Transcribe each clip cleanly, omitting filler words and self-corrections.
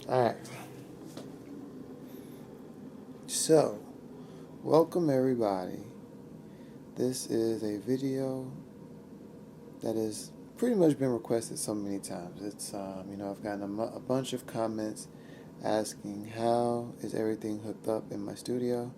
Alright, so welcome everybody. This is a video that has pretty much been requested so many times. It's I've gotten a bunch of comments asking how is everything hooked up in my studio.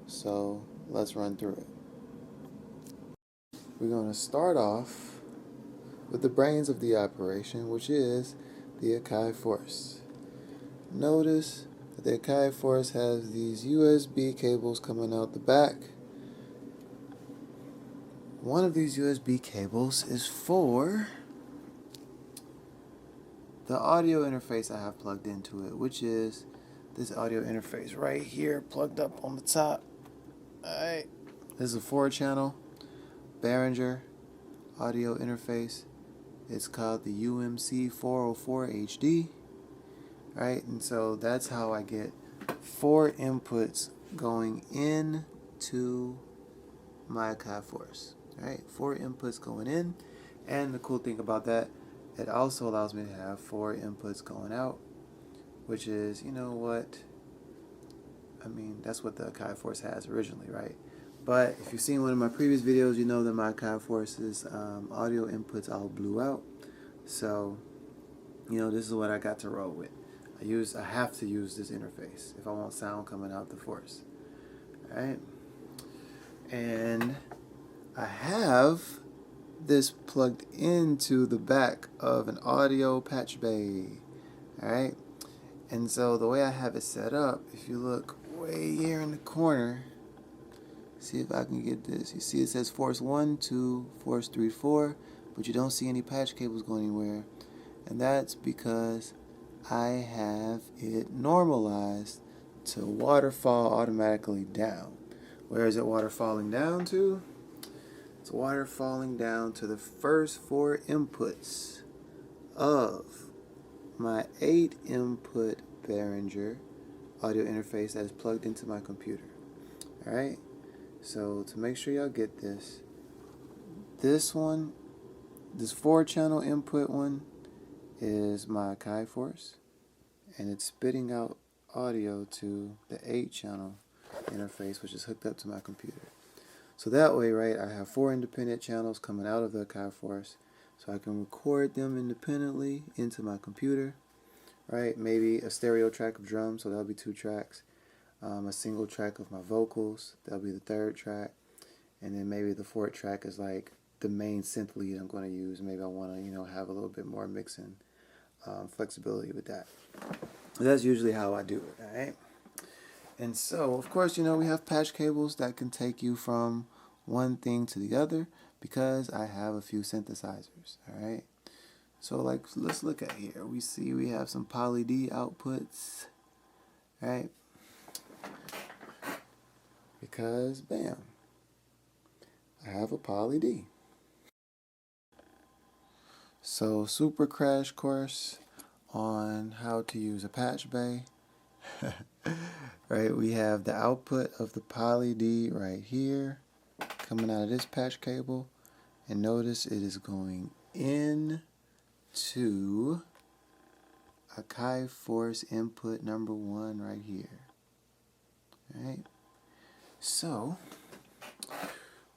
So let's run through it. We're going to start off with the brains of the operation, which is the Akai Force. Notice that the Akai Force has these USB cables coming out the back. One of these USB cables is for the audio interface I have plugged into it, which is this audio interface right here plugged up on the top. Alright, this is a 4-channel Behringer audio interface. It's called the UMC 404 HD. Right, and so that's how I get 4 inputs going into my Akai Force. Right, 4 inputs going in, and the cool thing about that, it also allows me to have 4 inputs going out, which is, that's what the Akai Force has originally, right? But if you've seen one of my previous videos, you know that my Akai Force's audio inputs all blew out. So, this is what I got to roll with. I have to use this interface if I want sound coming out the Force. Alright? And I have this plugged into the back of an audio patch bay. Alright? And so the way I have it set up, if you look way here in the corner, see if I can get this. You see it says Force 1, 2, Force 3, 4, but you don't see any patch cables going anywhere. And that's because I have it normalized to waterfall automatically down. Where is it waterfalling down to? It's waterfalling down to the first 4 inputs of my 8-input Behringer audio interface that is plugged into my computer. Alright? So to make sure y'all get this, this 4-channel input one, is my Akai Force, and it's spitting out audio to the 8-channel interface, which is hooked up to my computer. So that way, right, I have 4 independent channels coming out of the Akai Force, so I can record them independently into my computer, right? Maybe a stereo track of drums, so that'll be 2 tracks, a single track of my vocals, that'll be the 3rd track, and then maybe the 4th track is like the main synth lead I'm going to use. Maybe I want to, have a little bit more mixing flexibility with that. That's usually how I do it, alright? And so, of course, we have patch cables that can take you from one thing to the other because I have a few synthesizers, alright? So, let's look at here. We see we have some Poly D outputs, right? Because, bam, I have a Poly D. So, super crash course on how to use a patch bay. Right, we have the output of the Poly D right here coming out of this patch cable, and notice it is going in to Akai Force input number 1 right here. Alright, so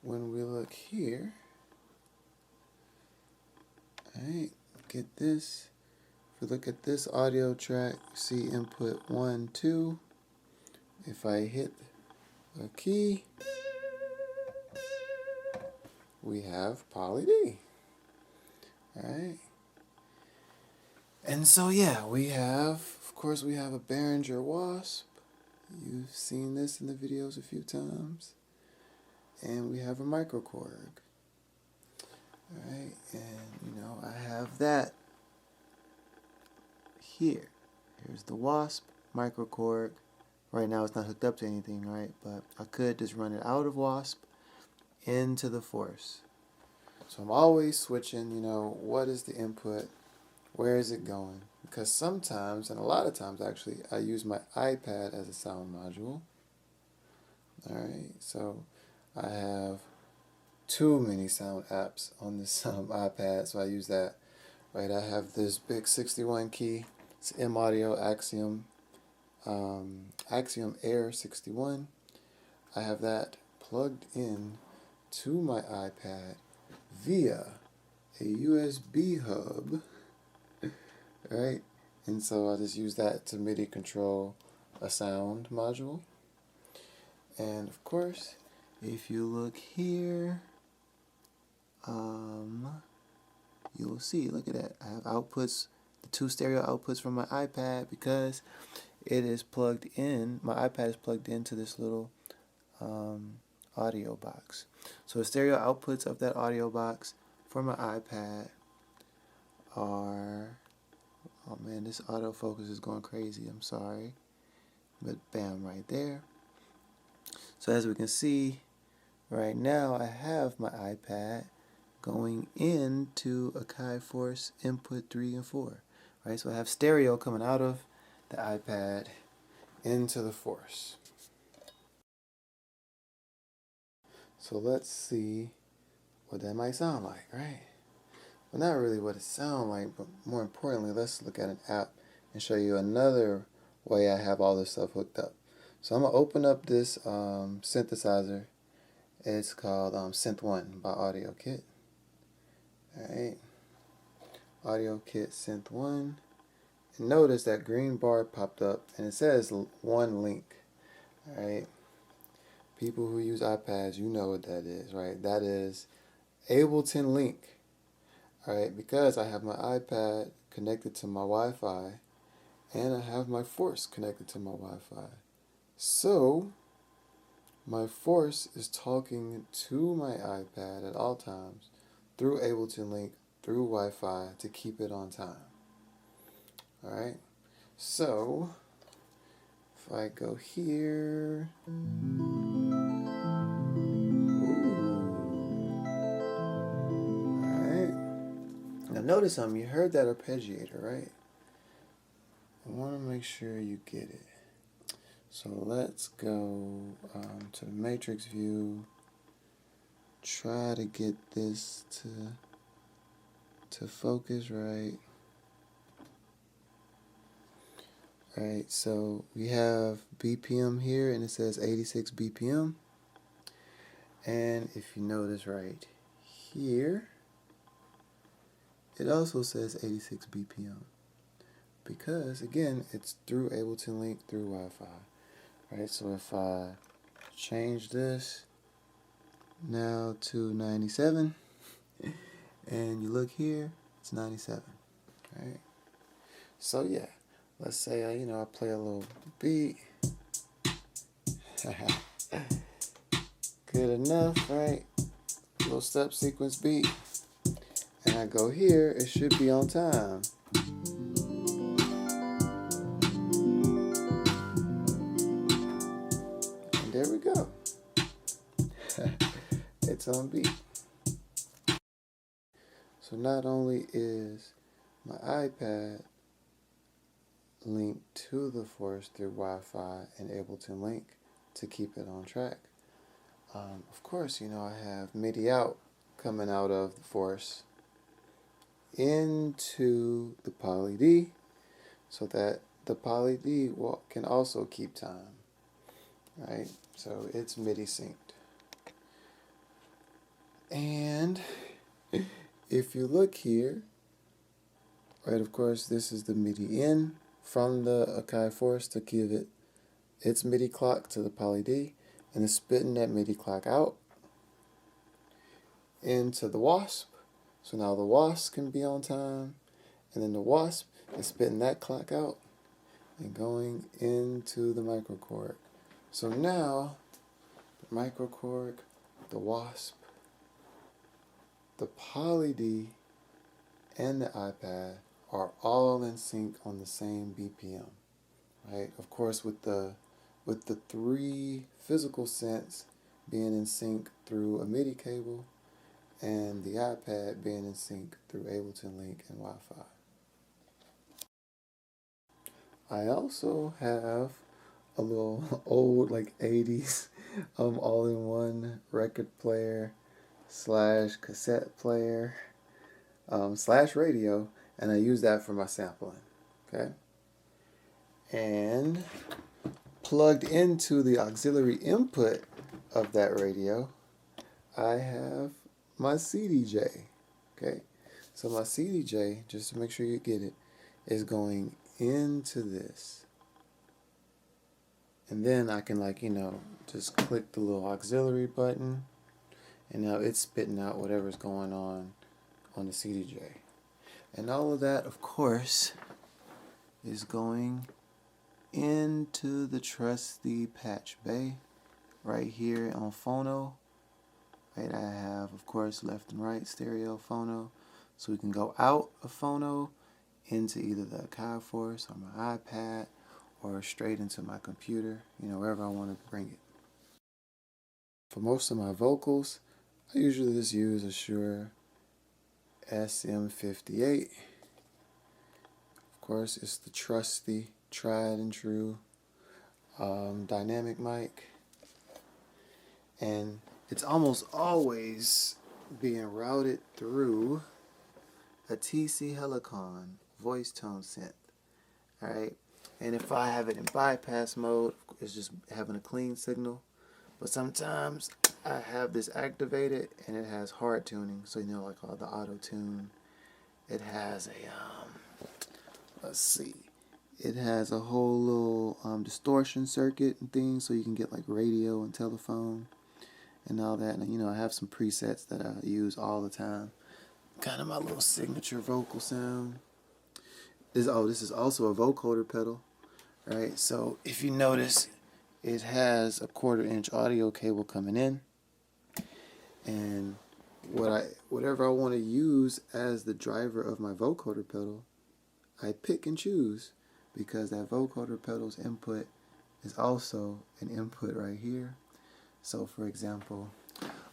when we look here, alright, get this. If we look at this audio track, see input 1, 2. If I hit a key, we have Poly D. Alright. And so, yeah, of course, we have a Behringer Wasp. You've seen this in the videos a few times. And we have a Microkorg. Alright, and, I have that here. Here's the Wasp Microkorg. Right now it's not hooked up to anything, right? But I could just run it out of Wasp into the Force. So I'm always switching, what is the input? Where is it going? Because sometimes, and a lot of times actually, I use my iPad as a sound module. Alright, so I have too many sound apps on this iPad, so I use that. Right, I have this big 61 key It's M Audio Axiom Air 61. I have that plugged in to my iPad via a USB hub, right? And so I just use that to MIDI control a sound module. And of course, if you look here, you'll see, look at that. I have outputs, the 2 stereo outputs from my iPad, because it is plugged in, my iPad is plugged into this little audio box. So the stereo outputs of that audio box for my iPad are, oh man, this autofocus is going crazy, I'm sorry, but bam, right there. So as we can see, right now I have my iPad going into Akai Force input 3 and 4, right? So I have stereo coming out of the iPad into the Force. So let's see what that might sound like, right? Well, not really what it sounds like, but more importantly, let's look at an app and show you another way I have all this stuff hooked up. So I'm going to open up this synthesizer. It's called Synth 1 by Audio Kit. Alright, Audio Kit Synth 1. And notice that green bar popped up and it says one link. Alright, people who use iPads, you know what that is, right? That is Ableton Link. Alright, because I have my iPad connected to my Wi-Fi and I have my Force connected to my Wi-Fi. So my Force is talking to my iPad at all times through Ableton Link, through Wi-Fi, to keep it on time. Alright, so if I go here, alright, now notice you heard that arpeggiator, right? I want to make sure you get it. So let's go to the matrix view, try to get this to focus right. Alright, so we have BPM here and it says 86 BPM. And if you notice right here, it also says 86 BPM. Because again, it's through Ableton Link, through Wi-Fi. Right, so if I change this now to 97, and you look here, it's 97. Right? So yeah, let's say I play a little beat. Good enough, right? Little step sequence beat. And I go here, it should be on time. And there we go. It's on beat. So not only is my iPad linked to the Force through Wi-Fi and Ableton Link to keep it on track, of course, I have MIDI out coming out of the Force into the Poly D, so that the Poly D can also keep time, right? So it's MIDI synced. And if you look here, right, of course, this is the MIDI in from the Akai Force to give it its MIDI clock to the Poly D, and it's spitting that MIDI clock out into the Wasp. So now the Wasp can be on time, and then the Wasp is spitting that clock out and going into the Microkorg. So now the Microkorg, the Wasp, the Poly D, and the iPad are all in sync on the same BPM, right? Of course, with the 3 physical synths being in sync through a MIDI cable, and the iPad being in sync through Ableton Link and Wi-Fi. I also have a little old, like 80s all-in-one record player / cassette player / radio, and I use that for my sampling. Okay, And plugged into the auxiliary input of that radio, I have my CDJ. Okay, so my CDJ, just to make sure you get it, is going into this. And then I can, like, just click the little auxiliary button, and now it's spitting out whatever's going on the CDJ. And all of that, of course, is going into the trusty patch bay right here on phono. Right, I have, of course, left and right stereo phono, so we can go out of phono into either the Akai Force or my iPad, or straight into my computer, wherever I want to bring it. For most of my vocals, I usually just use a Shure SM58. Of course, it's the trusty, tried and true dynamic mic, and it's almost always being routed through a TC Helicon voice tone synth. Alright, and if I have it in bypass mode, it's just having a clean signal. But sometimes I have this activated and it has hard tuning, so like all the auto tune. It has a let's see, it has a whole little distortion circuit and things, so you can get like radio and telephone and all that. And I have some presets that I use all the time, kind of my little signature vocal sound. This is also a vocoder pedal, right? So if you notice, it has a 1/4-inch audio cable coming in, and whatever I want to use as the driver of my vocoder pedal, I pick and choose, because that vocoder pedal's input is also an input right here. So for example,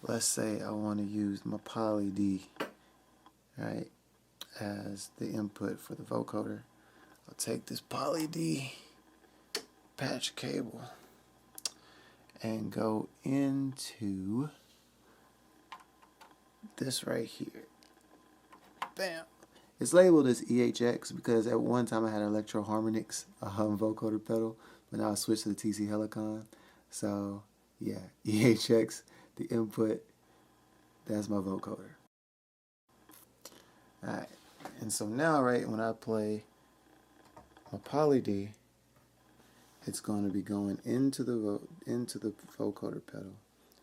let's say I want to use my Poly D, right, as the input for the vocoder. I'll take this Poly D patch cable and go into this right here. Bam! It's labeled as EHX because at one time I had an Electro Harmonix vocoder pedal, but now I switched to the TC Helicon. So yeah, EHX, the input, that's my vocoder. Alright, and so now, right, when I play my Poly D, it's going to be going into the vocoder pedal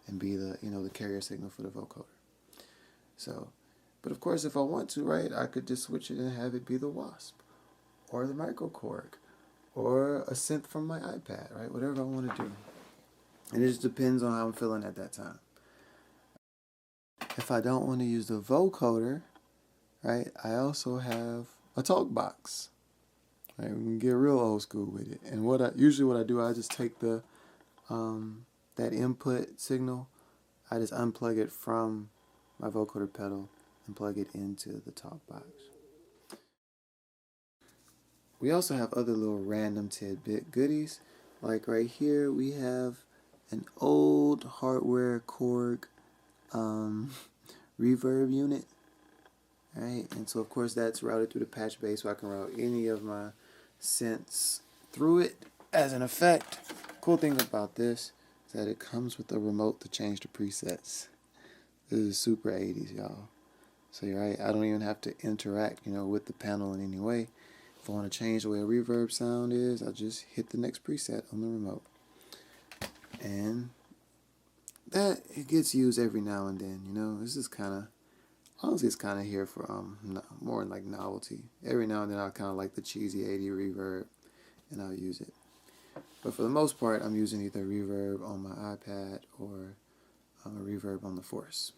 and be the the carrier signal for the vocoder. So, but of course, if I want to, right, I could just switch it and have it be the Wasp or the Microkorg or a synth from my iPad, right? Whatever I want to do. And it just depends on how I'm feeling at that time. If I don't want to use the vocoder, right, I also have a talk box. Right, we can get real old school with it. And usually what I do, I just take the that input signal, I just unplug it from my vocoder pedal and plug it into the talk box. We also have other little random tidbit goodies. Like right here, we have an old hardware Korg reverb unit. Right, and so of course that's routed through the patch bay, so I can route any of my synths through it as an effect. Cool thing about this is that it comes with a remote to change the presets. This is super 80s, y'all. So you're right, I don't even have to interact, with the panel in any way. If I want to change the way a reverb sound is, I just hit the next preset on the remote. And that, it gets used every now and then, This is kind of, honestly, it's kind of here for more like novelty. Every now and then I kind of like the cheesy 80 reverb, and I'll use it. But for the most part, I'm using either reverb on my iPad or a reverb on the Force.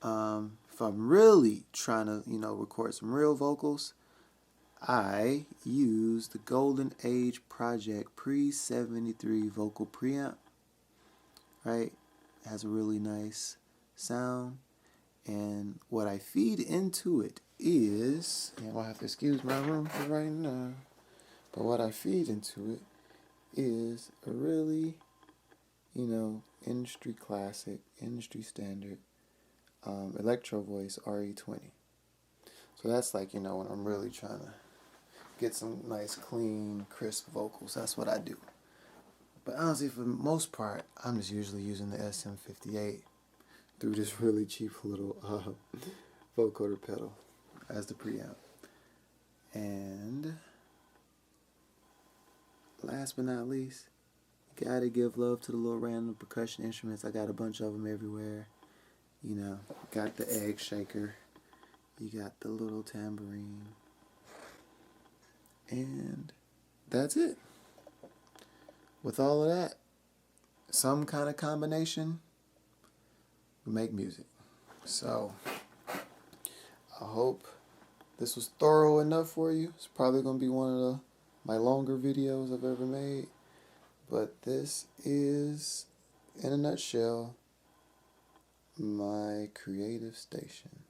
If I'm really trying to, record some real vocals, I use the Golden Age Project Pre-73 vocal preamp. Right, it has a really nice sound. And what I feed into it is, and I'll have to excuse my room for right now, but what I feed into it is a really, industry classic, industry standard Electro Voice RE20. So that's like, when I'm really trying to get some nice, clean, crisp vocals. That's what I do. But honestly, for the most part, I'm just usually using the SM58 through this really cheap little Vocoder Pedal as the preamp. And last but not least, you gotta give love to the little random percussion instruments. I got a bunch of them everywhere. You know, got the egg shaker, you got the little tambourine, and that's it. With all of that, some kind of combination will make music. So I hope this was thorough enough for you. It's probably going to be one of my longer videos I've ever made. But this is, in a nutshell, my creative station.